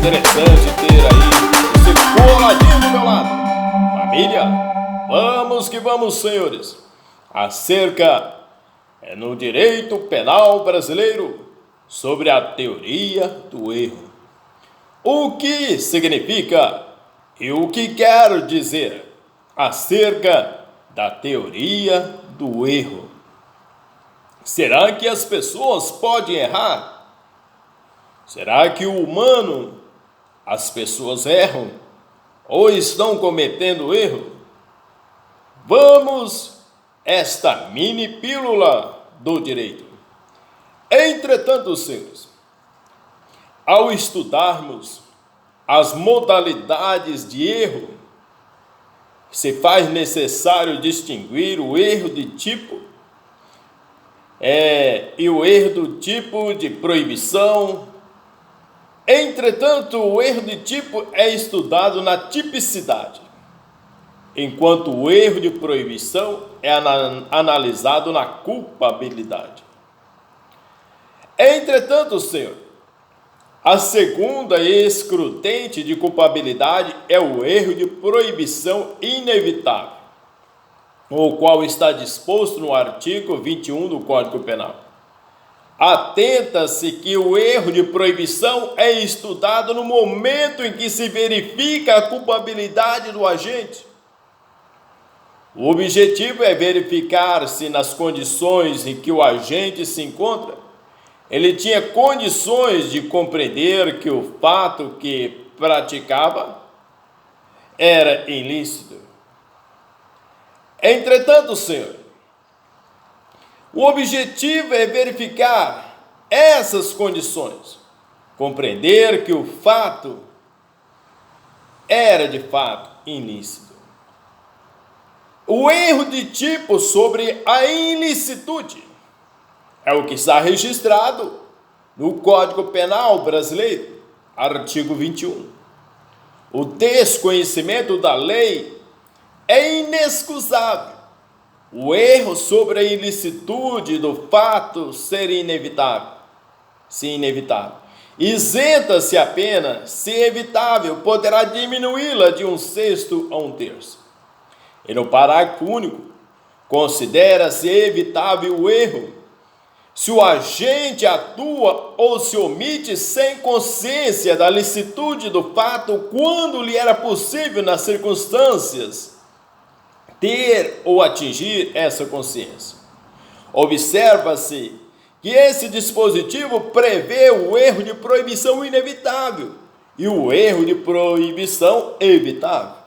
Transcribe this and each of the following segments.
interessante ter aí você coladinho do meu lado. Família, vamos que vamos, senhores. Acerca no direito penal brasileiro sobre a teoria do erro. O que significa e o que quer dizer acerca da teoria do erro? Será que as pessoas podem errar? Será que o humano, as pessoas erram ou estão cometendo erro? Vamos esta mini pílula do direito. Entretanto, senhores, ao estudarmos as modalidades de erro, se faz necessário distinguir o erro de tipo e o erro do tipo de proibição. Entretanto, o erro de tipo é estudado na tipicidade, enquanto o erro de proibição é analisado na culpabilidade. Entretanto, senhor, a segunda excludente de culpabilidade é o erro de proibição inevitável, o qual está disposto no artigo 21 do Código Penal. Atenta-se que o erro de proibição é estudado no momento em que se verifica a culpabilidade do agente. O objetivo é verificar se nas condições em que o agente se encontra, ele tinha condições de compreender que o fato que praticava era ilícito. Entretanto, senhor, o objetivo é verificar essas condições, compreender que o fato era de fato ilícito. O erro de tipo sobre a ilicitude é o que está registrado no Código Penal brasileiro, artigo 21. O desconhecimento da lei é inexcusável. O erro sobre a ilicitude do fato ser inevitável. Isenta-se a pena, se evitável, poderá diminuí-la de 1/6 a 1/3. E no parágrafo único, considera-se evitável o erro se o agente atua ou se omite sem consciência da licitude do fato quando lhe era possível, nas circunstâncias, ter ou atingir essa consciência. Observa-se que esse dispositivo prevê o erro de proibição inevitável e o erro de proibição evitável.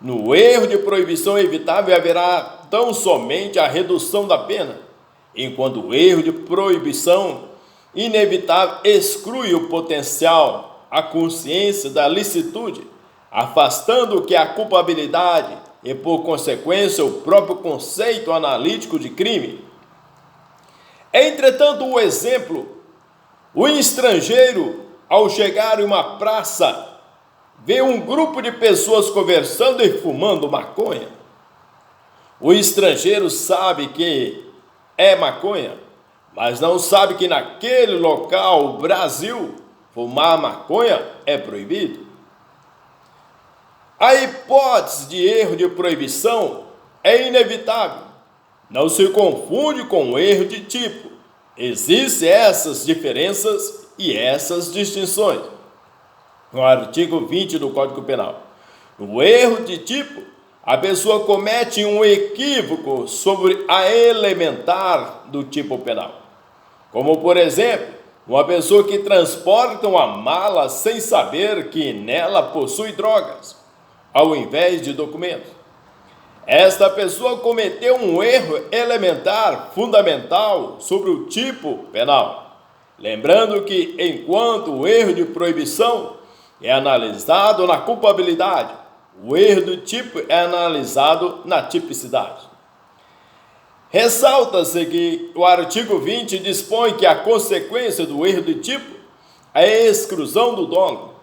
No erro de proibição evitável haverá tão somente a redução da pena, enquanto o erro de proibição inevitável exclui o potencial, a consciência da licitude, afastando que a culpabilidade e, por consequência, o próprio conceito analítico de crime. Entretanto, o exemplo, o estrangeiro, ao chegar em uma praça, vê um grupo de pessoas conversando e fumando maconha. O estrangeiro sabe que é maconha, mas não sabe que naquele local, o Brasil, fumar maconha é proibido. A hipótese de erro de proibição é inevitável. Não se confunde com o erro de tipo. Existem essas diferenças e essas distinções. No artigo 20 do Código Penal, no erro de tipo, a pessoa comete um equívoco sobre a elementar do tipo penal. Como, por exemplo, uma pessoa que transporta uma mala sem saber que nela possui drogas, ao invés de documentos. Esta pessoa cometeu um erro elementar, fundamental, sobre o tipo penal. Lembrando que, enquanto o erro de proibição é analisado na culpabilidade, o erro do tipo é analisado na tipicidade. Ressalta-se que o artigo 20 dispõe que a consequência do erro de tipo é a exclusão do dolo.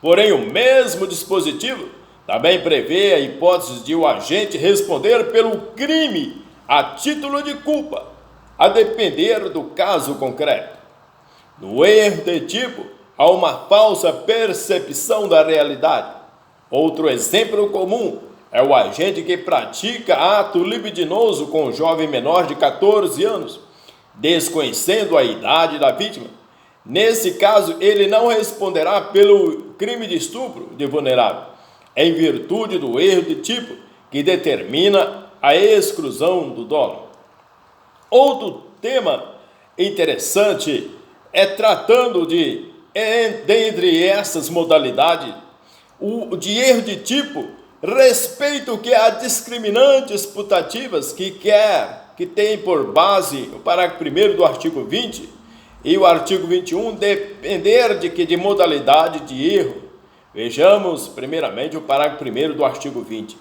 Porém, o mesmo dispositivo também prevê a hipótese de o agente responder pelo crime a título de culpa, a depender do caso concreto. No erro de tipo, a uma falsa percepção da realidade. Outro exemplo comum é o agente que pratica ato libidinoso com um jovem menor de 14 anos, desconhecendo a idade da vítima. Nesse caso, ele não responderá pelo crime de estupro de vulnerável, em virtude do erro de tipo que determina a exclusão do dolo. Outro tema interessante é tratando dentre essas modalidades, o de erro de tipo, respeito que a discriminantes putativas que tem por base o parágrafo 1º do artigo 20 e o artigo 21, depender de modalidade de erro. Vejamos primeiramente o parágrafo 1º do artigo 20.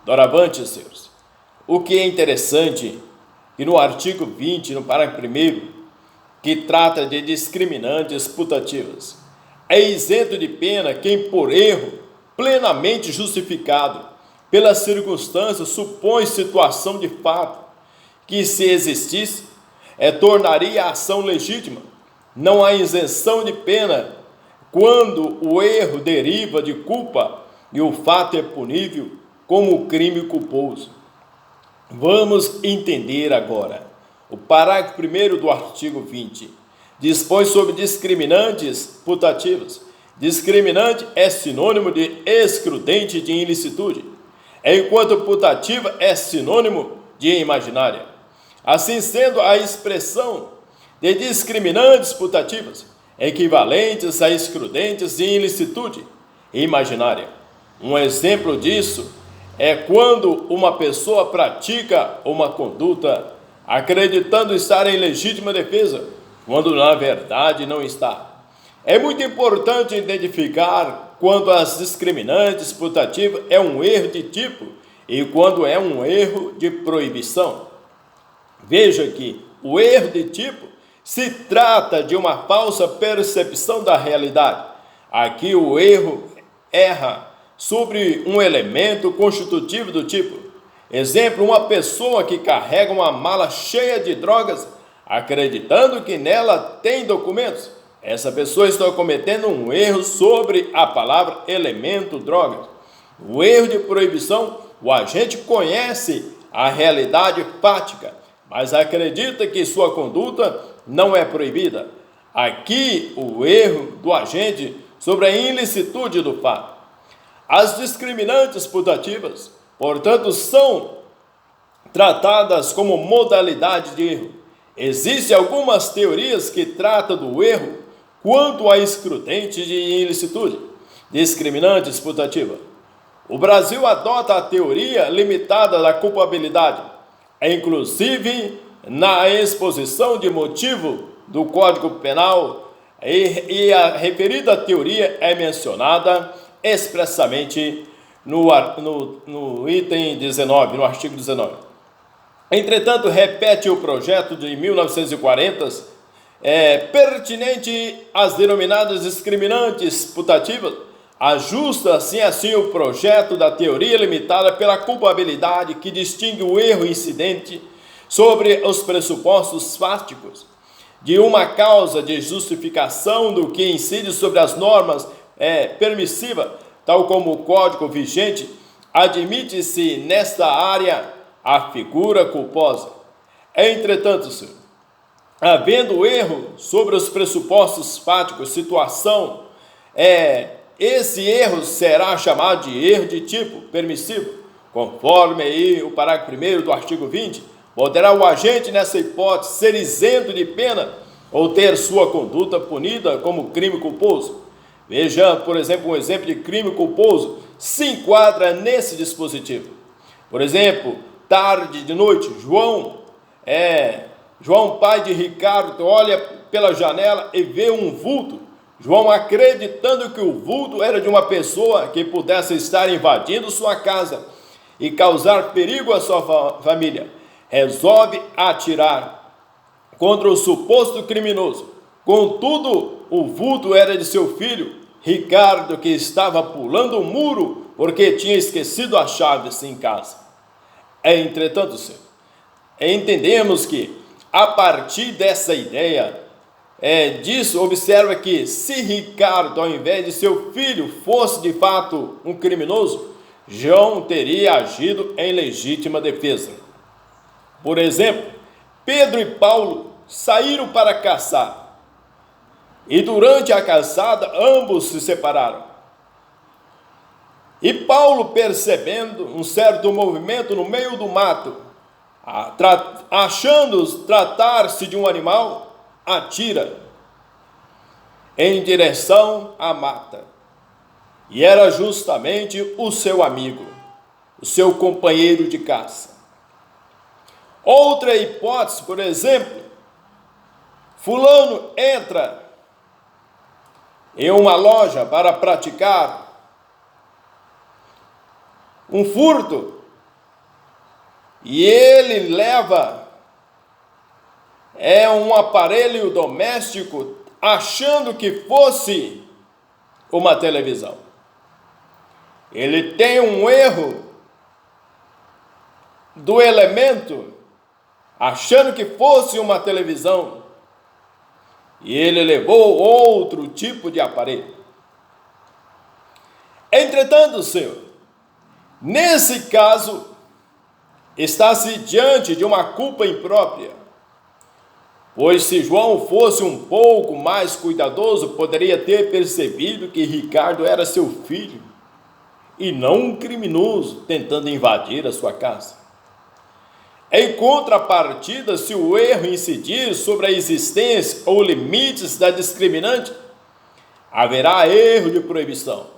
Doravante, senhores, o que é interessante, que no artigo 20, no parágrafo 1º, que trata de discriminantes putativas, é isento de pena quem por erro plenamente justificado pelas circunstâncias supõe situação de fato que, se existisse, tornaria a ação legítima. Não há isenção de pena quando o erro deriva de culpa e o fato é punível como crime culposo. Vamos entender agora. O parágrafo 1º do artigo 20 dispõe sobre discriminantes putativas. Discriminante é sinônimo de excludente de ilicitude, enquanto putativa é sinônimo de imaginária. Assim sendo, a expressão de discriminantes putativas equivalentes a excludentes de ilicitude imaginária. Um exemplo disso é quando uma pessoa pratica uma conduta acreditando estar em legítima defesa, quando na verdade não está. É muito importante identificar quando as discriminantes putativas é um erro de tipo e quando é um erro de proibição. Veja que o erro de tipo se trata de uma falsa percepção da realidade. Aqui o erro erra sobre um elemento constitutivo do tipo. Exemplo, uma pessoa que carrega uma mala cheia de drogas, acreditando que nela tem documentos. Essa pessoa está cometendo um erro sobre a palavra elemento drogas. O erro de proibição, o agente conhece a realidade fática, mas acredita que sua conduta não é proibida. Aqui, o erro do agente sobre a ilicitude do fato. As discriminantes putativas, portanto, são tratadas como modalidade de erro. Existem algumas teorias que tratam do erro quanto a excludente de ilicitude, discriminantes putativa. O Brasil adota a teoria limitada da culpabilidade, inclusive na exposição de motivo do Código Penal, e a referida teoria é mencionada expressamente no item 19, no artigo 19. Entretanto, repete o projeto de 1940, pertinente às denominadas discriminantes putativas, ajusta assim o projeto da teoria limitada pela culpabilidade que distingue o erro incidente sobre os pressupostos fáticos de uma causa de justificação do que incide sobre as normas permissivas, tal como o Código vigente, admite-se nesta área a figura culposa. Entretanto, senhor, havendo erro sobre os pressupostos fáticos, situação, esse erro será chamado de erro de tipo permissivo, conforme aí o parágrafo 1º do artigo 20, poderá o agente, nessa hipótese, ser isento de pena ou ter sua conduta punida como crime culposo. Veja, por exemplo, um exemplo de crime culposo se enquadra nesse dispositivo. Por exemplo, tarde de noite, João, pai de Ricardo, olha pela janela e vê um vulto. João, acreditando que o vulto era de uma pessoa que pudesse estar invadindo sua casa e causar perigo à sua família, resolve atirar contra o suposto criminoso. Contudo, o vulto era de seu filho, Ricardo, que estava pulando o muro porque tinha esquecido as chaves em casa. Entretanto, senhor, entendemos que, a partir dessa ideia, disso, observa que se Ricardo, ao invés de seu filho, fosse de fato um criminoso, João teria agido em legítima defesa. Por exemplo, Pedro e Paulo saíram para caçar, e durante a caçada ambos se separaram. E Paulo, percebendo um certo movimento no meio do mato, achando tratar-se de um animal, atira em direção à mata. E era justamente o seu amigo, o seu companheiro de caça. Outra hipótese, por exemplo, fulano entra em uma loja para praticar um furto e ele leva um aparelho doméstico achando que fosse uma televisão. Ele tem um erro do elemento, achando que fosse uma televisão, e ele levou outro tipo de aparelho. Entretanto, Senhor, nesse caso, está-se diante de uma culpa imprópria, pois se João fosse um pouco mais cuidadoso, poderia ter percebido que Ricardo era seu filho, e não um criminoso tentando invadir a sua casa. Em contrapartida, se o erro incidir sobre a existência ou limites da discriminante, haverá erro de proibição.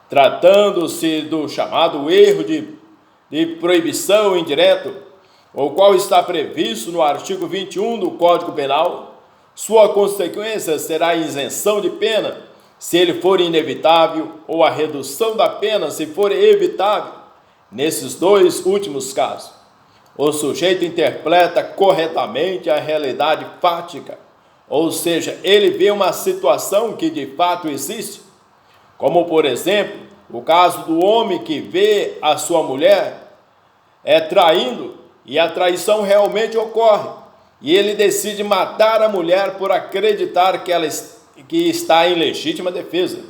Tratando-se do chamado erro de proibição indireto, o qual está previsto no artigo 21 do Código Penal, sua consequência será a isenção de pena, se ele for inevitável, ou a redução da pena, se for evitável. Nesses dois últimos casos, o sujeito interpreta corretamente a realidade fática, ou seja, ele vê uma situação que de fato existe, como por exemplo, o caso do homem que vê a sua mulher traindo, e a traição realmente ocorre, e ele decide matar a mulher por acreditar que está em legítima defesa,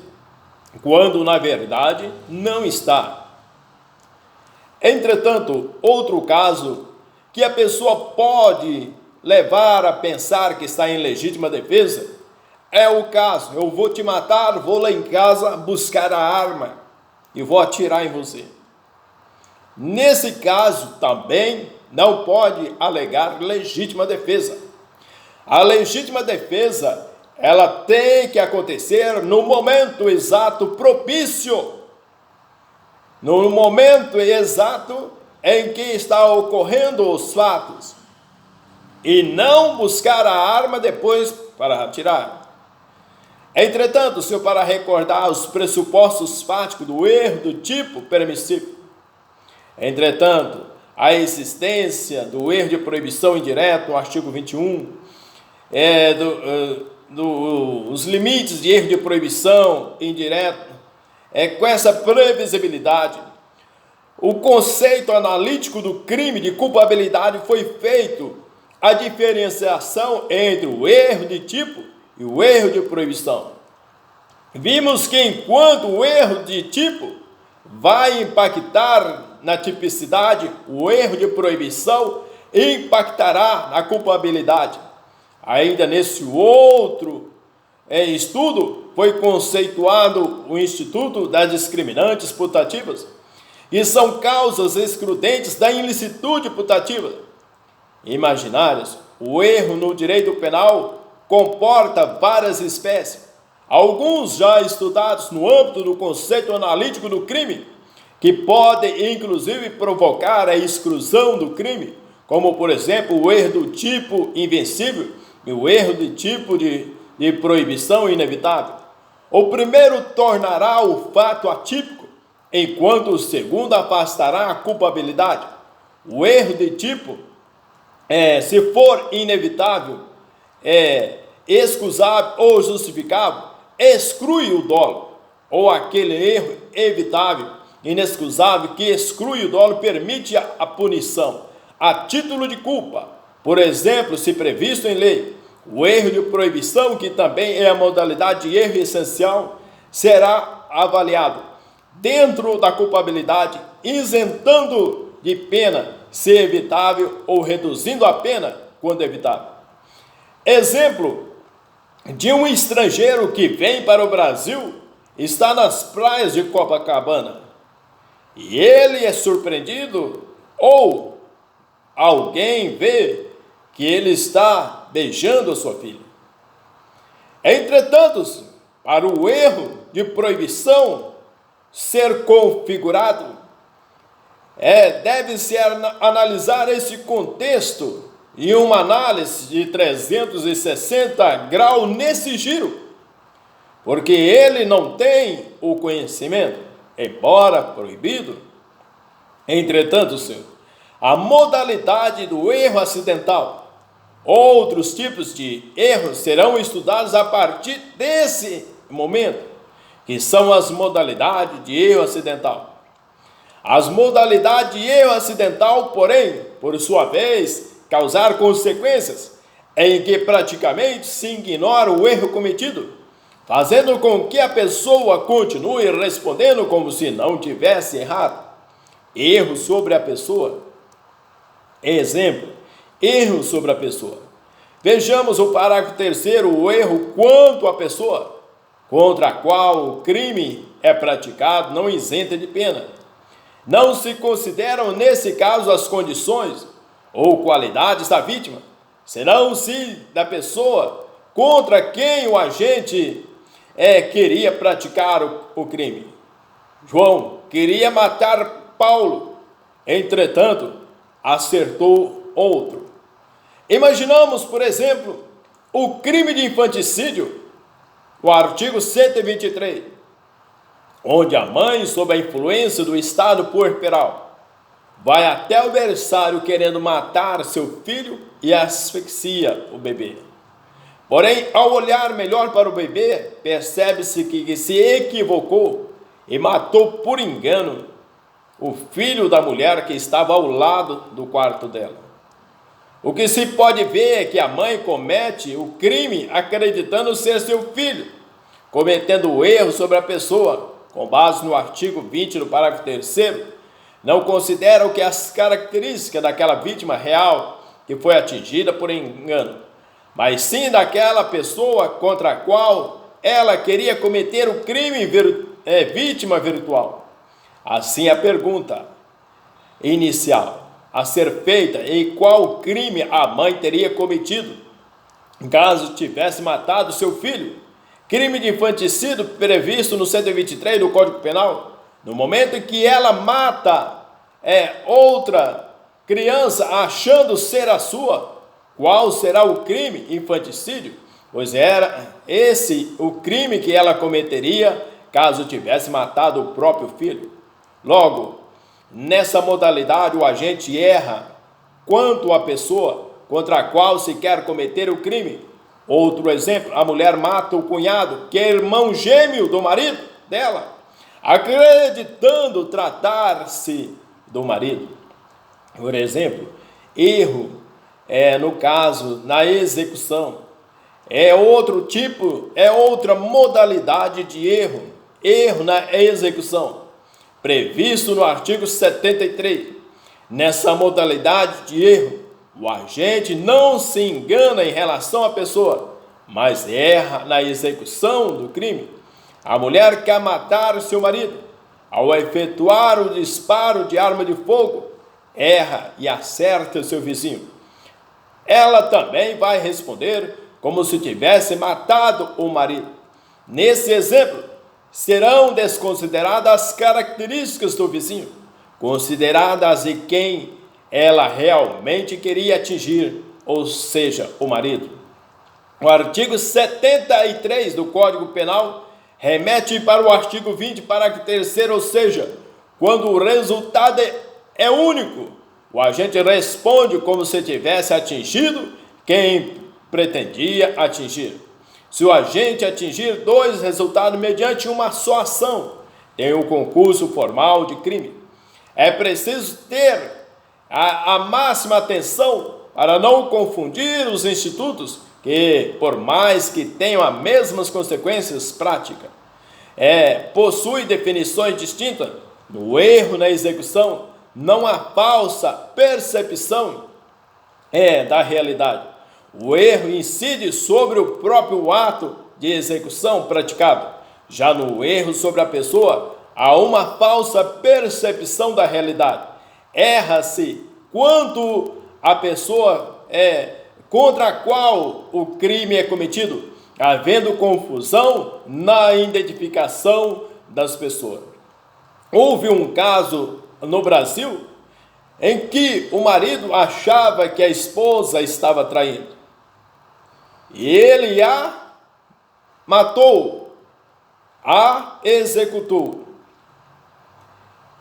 quando na verdade não está. Entretanto, outro caso que a pessoa pode levar a pensar que está em legítima defesa é o caso: eu vou te matar, vou lá em casa buscar a arma e vou atirar em você. Nesse caso também não pode alegar legítima defesa. A legítima defesa, ela tem que acontecer no momento exato propício, no momento exato em que está ocorrendo os fatos, e não buscar a arma depois para atirar. Entretanto, Senhor, para recordar os pressupostos fáticos do erro do tipo permissivo, entretanto, a existência do erro de proibição indireto, o artigo 21, os limites de erro de proibição indireto, com essa previsibilidade, o conceito analítico do crime de culpabilidade foi feito a diferenciação entre o erro de tipo e o erro de proibição. Vimos que enquanto o erro de tipo vai impactar na tipicidade, o erro de proibição impactará na culpabilidade. Ainda nesse outro estudo foi conceituado o Instituto das Discriminantes Putativas, e são causas excludentes da ilicitude putativa. Imaginários, o erro no direito penal comporta várias espécies, alguns já estudados no âmbito do conceito analítico do crime, que podem inclusive provocar a exclusão do crime, como por exemplo o erro do tipo invencível e o erro de tipo de proibição inevitável. O primeiro tornará o fato atípico, enquanto o segundo afastará a culpabilidade. O erro de tipo, se for inevitável, excusável ou justificável, exclui o dolo, ou aquele erro evitável, inexcusável, que exclui o dolo, permite a punição a título de culpa. Por exemplo, se previsto em lei, O erro de proibição, que também é a modalidade de erro essencial, será avaliado dentro da culpabilidade, isentando de pena, se evitável, ou reduzindo a pena quando evitável. Exemplo de um estrangeiro que vem para o Brasil, está nas praias de Copacabana, e ele é surpreendido, ou alguém vê que ele está beijando a sua filha. Entretanto, para o erro de proibição ser configurado, deve-se analisar esse contexto em uma análise de 360 graus nesse giro, porque ele não tem o conhecimento, embora proibido. Entretanto, a modalidade do erro acidental, outros tipos de erros serão estudados a partir desse momento, que são as modalidades de erro acidental. As modalidades de erro acidental, porém, por sua vez, causar consequências em que praticamente se ignora o erro cometido, fazendo com que a pessoa continue respondendo como se não tivesse errado. Erro sobre a pessoa. Exemplo, erro sobre a pessoa. Vejamos o parágrafo 3º, o erro quanto à pessoa, contra a qual o crime é praticado, não isenta de pena. Não se consideram, nesse caso, as condições ou qualidades da vítima, senão se da pessoa contra quem o agente queria praticar o crime. João queria matar Paulo, entretanto, acertou outro. Imaginamos, por exemplo, o crime de infanticídio, o artigo 123, onde a mãe, sob a influência do estado puerperal, vai até o berçário querendo matar seu filho e asfixia o bebê. Porém, ao olhar melhor para o bebê, percebe-se que se equivocou e matou por engano o filho da mulher que estava ao lado do quarto dela. O que se pode ver é que a mãe comete o crime acreditando ser seu filho, cometendo o erro sobre a pessoa, com base no artigo 20 do parágrafo 3º, não considera o que as características daquela vítima real que foi atingida por engano, mas sim daquela pessoa contra a qual ela queria cometer o crime vítima virtual. Assim, a pergunta inicial a ser feita é qual crime a mãe teria cometido caso tivesse matado seu filho. Crime de infanticídio previsto no 123 do Código Penal, no momento em que ela mata outra criança achando ser a sua, qual será o crime? Infanticídio? Pois era esse o crime que ela cometeria caso tivesse matado o próprio filho. Logo, nessa modalidade o agente erra quanto à pessoa contra a qual se quer cometer o crime. Outro exemplo, a mulher mata o cunhado, que é irmão gêmeo do marido dela, acreditando tratar-se do marido. Por exemplo, erro no caso, na execução, outra modalidade de erro, erro na execução, previsto no artigo 73. Nessa modalidade de erro, o agente não se engana em relação à pessoa, mas erra na execução do crime. A mulher quer matar seu marido. Ao efetuar o disparo de arma de fogo, erra e acerta seu vizinho. Ela também vai responder como se tivesse matado o marido. Nesse exemplo, serão desconsideradas as características do vizinho, consideradas de quem ela realmente queria atingir, ou seja, o marido. O artigo 73 do Código Penal remete para o artigo 20, parágrafo 3º, ou seja, quando o resultado é único, o agente responde como se tivesse atingido quem pretendia atingir. Se o agente atingir dois resultados mediante uma só ação, tem o concurso formal de crime. É preciso ter a máxima atenção para não confundir os institutos que, por mais que tenham as mesmas consequências práticas, possui definições distintas. No erro na execução, não há falsa percepção da realidade. O erro incide sobre o próprio ato de execução praticado. Já no erro sobre a pessoa, há uma falsa percepção da realidade. Erra-se quanto a pessoa contra a qual o crime é cometido, havendo confusão na identificação das pessoas. Houve um caso no Brasil em que o marido achava que a esposa estava traindo. E ele a matou, a executou.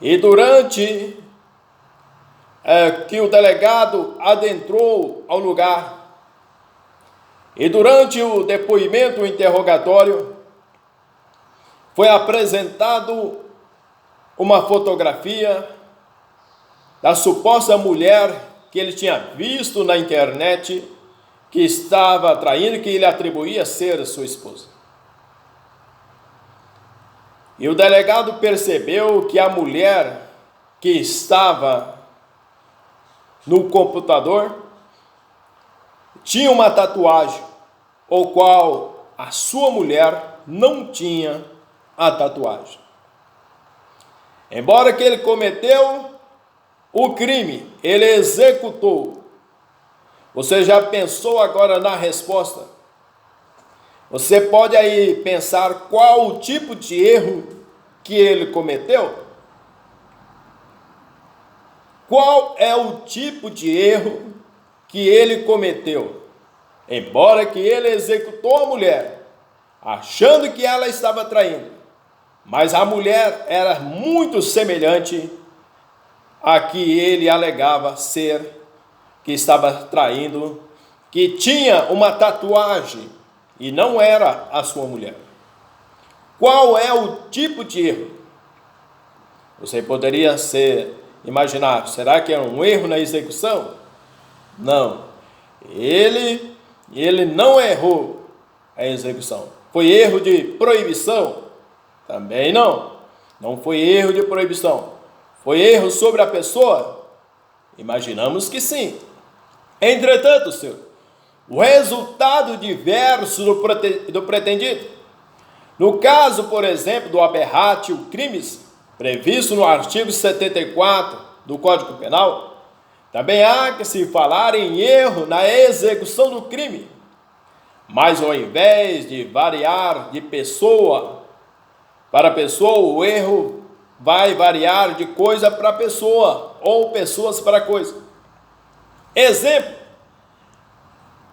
E durante que o delegado adentrou ao lugar, e durante o depoimento, o interrogatório, foi apresentado uma fotografia da suposta mulher que ele tinha visto na internet, que estava traindo, que ele atribuía ser sua esposa. E o delegado percebeu que a mulher que estava no computador tinha uma tatuagem, o qual a sua mulher não tinha a tatuagem. Embora que ele cometeu o crime, ele executou. Você já pensou agora na resposta? Você pode aí pensar qual o tipo de erro que ele cometeu? Qual é o tipo de erro que ele cometeu? Embora que ele executou a mulher, achando que ela estava traindo, mas a mulher era muito semelhante a que ele alegava ser, que estava traindo, que tinha uma tatuagem e não era a sua mulher. Qual é o tipo de erro? Você poderia imaginar, será que é um erro na execução? Não. Ele não errou a execução. Foi erro de proibição? Também não. Não foi erro de proibição. Foi erro sobre a pessoa? Imaginamos que sim. Entretanto, senhor, o resultado diverso do pretendido. No caso, por exemplo, do aberrátil crimes, previsto no artigo 74 do Código Penal, também há que se falar em erro na execução do crime. Mas ao invés de variar de pessoa para pessoa, o erro vai variar de coisa para pessoa ou pessoas para coisa. Exemplo: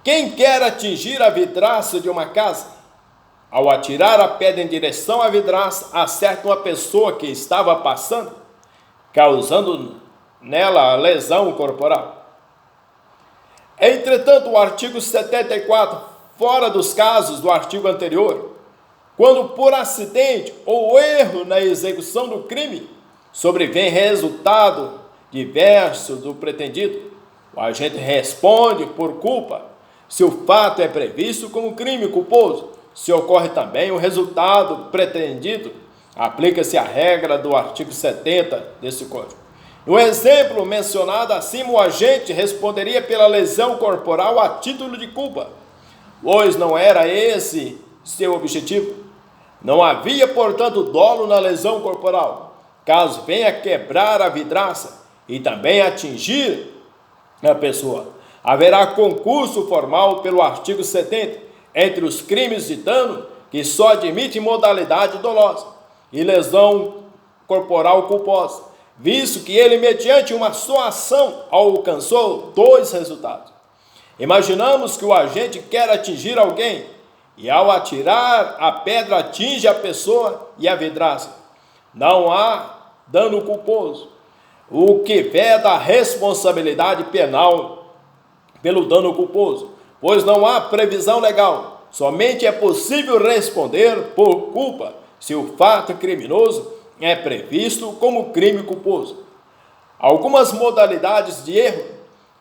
quem quer atingir a vidraça de uma casa, ao atirar a pedra em direção à vidraça, acerta uma pessoa que estava passando, causando nela lesão corporal. Entretanto, o artigo 74, fora dos casos do artigo anterior, quando por acidente ou erro na execução do crime sobrevém resultado diverso do pretendido, o agente responde por culpa, se o fato é previsto como crime culposo. Se ocorre também o resultado pretendido, aplica-se a regra do artigo 70 desse Código. No exemplo mencionado acima, o agente responderia pela lesão corporal a título de culpa, pois não era esse seu objetivo. Não havia, portanto, dolo na lesão corporal. Caso venha quebrar a vidraça e também atingir a pessoa, haverá concurso formal pelo artigo 70 entre os crimes de dano que só admite modalidade dolosa e lesão corporal culposa, visto que ele, mediante uma só ação, alcançou dois resultados. Imaginamos que o agente quer atingir alguém e, ao atirar a pedra, atinge a pessoa e a vidraça. Não há dano culposo, o que veda a responsabilidade penal pelo dano culposo, pois não há previsão legal. Somente é possível responder por culpa se o fato criminoso é previsto como crime culposo. Algumas modalidades de erro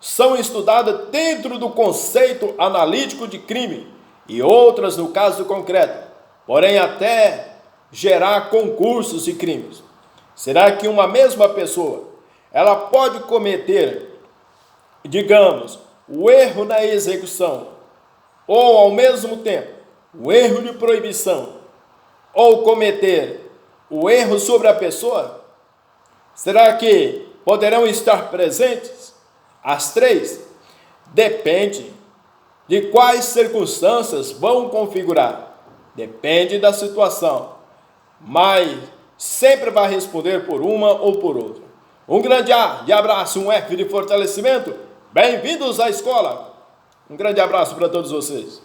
são estudadas dentro do conceito analítico de crime e outras no caso concreto, porém até gerar concursos de crimes. Será que uma mesma pessoa, ela pode cometer, digamos, o erro na execução, ou ao mesmo tempo, o erro de proibição, ou cometer o erro sobre a pessoa? Será que poderão estar presentes as três? Depende de quais circunstâncias vão configurar. Depende da situação. Mas sempre vai responder por uma ou por outra. Um grande A de abraço, um F de fortalecimento. Bem-vindos à escola. Um grande abraço para todos vocês.